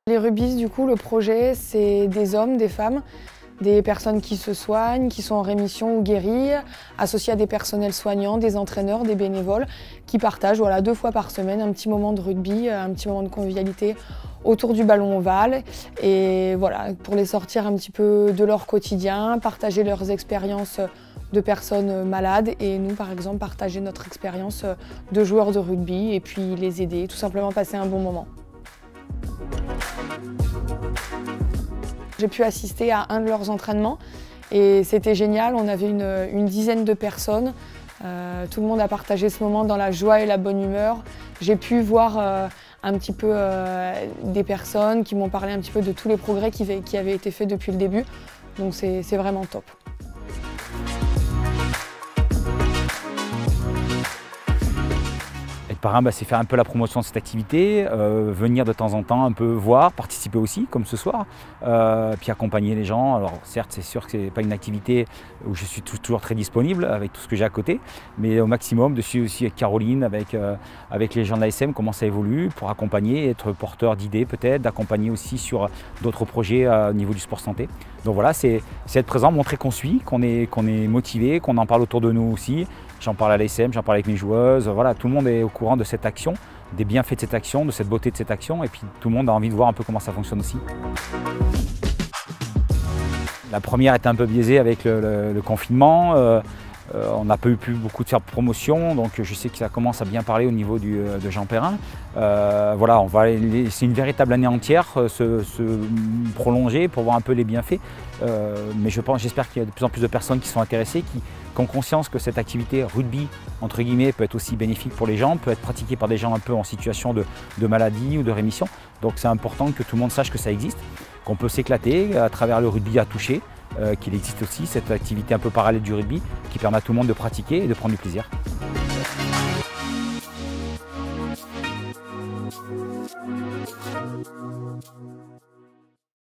Les rugbyistes, du coup, le projet, c'est des hommes, des femmes, des personnes qui se soignent, qui sont en rémission ou guéries, associés à des personnels soignants, des entraîneurs, des bénévoles, qui partagent 2 fois par semaine un petit moment de rugby, un petit moment de convivialité autour du ballon ovale. Et voilà, pour les sortir un petit peu de leur quotidien, partager leurs expériences de personnes malades et nous, par exemple, partager notre expérience de joueurs de rugby et puis les aider, tout simplement passer un bon moment. J'ai pu assister à un de leurs entraînements et c'était génial, on avait une dizaine de personnes. Tout le monde a partagé ce moment dans la joie et la bonne humeur. J'ai pu voir un petit peu des personnes qui m'ont parlé un petit peu de tous les progrès qui avaient été faits depuis le début. Donc c'est vraiment top. Être parrain, c'est faire un peu la promotion de cette activité, venir de temps en temps un peu voir, participer aussi, comme ce soir, puis accompagner les gens. Alors certes, c'est sûr que ce n'est pas une activité où je suis toujours très disponible avec tout ce que j'ai à côté, mais au maximum de suivre aussi avec Caroline, avec les gens de l'ASM, comment ça évolue, pour accompagner, être porteur d'idées peut-être, d'accompagner aussi sur d'autres projets au niveau du sport santé. Donc voilà, c'est être présent, montrer qu'on suit, qu'on est motivé, qu'on en parle autour de nous aussi. J'en parle à l'ASM, j'en parle avec mes joueuses, voilà, tout le monde est au courant de cette action, des bienfaits de cette action, de cette beauté de cette action, et puis tout le monde a envie de voir un peu comment ça fonctionne aussi. La première était un peu biaisée avec le confinement, on n'a pas eu plus beaucoup de faire promotion, donc je sais que ça commence à bien parler au niveau de Jean Perrin. Voilà, c'est une véritable année entière se prolonger pour voir un peu les bienfaits. Mais j'espère qu'il y a de plus en plus de personnes qui sont intéressées, qui ont conscience que cette activité rugby, entre guillemets, peut être aussi bénéfique pour les gens, peut être pratiquée par des gens un peu en situation de maladie ou de rémission. Donc c'est important que tout le monde sache que ça existe, qu'on peut s'éclater à travers le rugby à toucher, qu'il existe aussi cette activité un peu parallèle du rugby qui permet à tout le monde de pratiquer et de prendre du plaisir.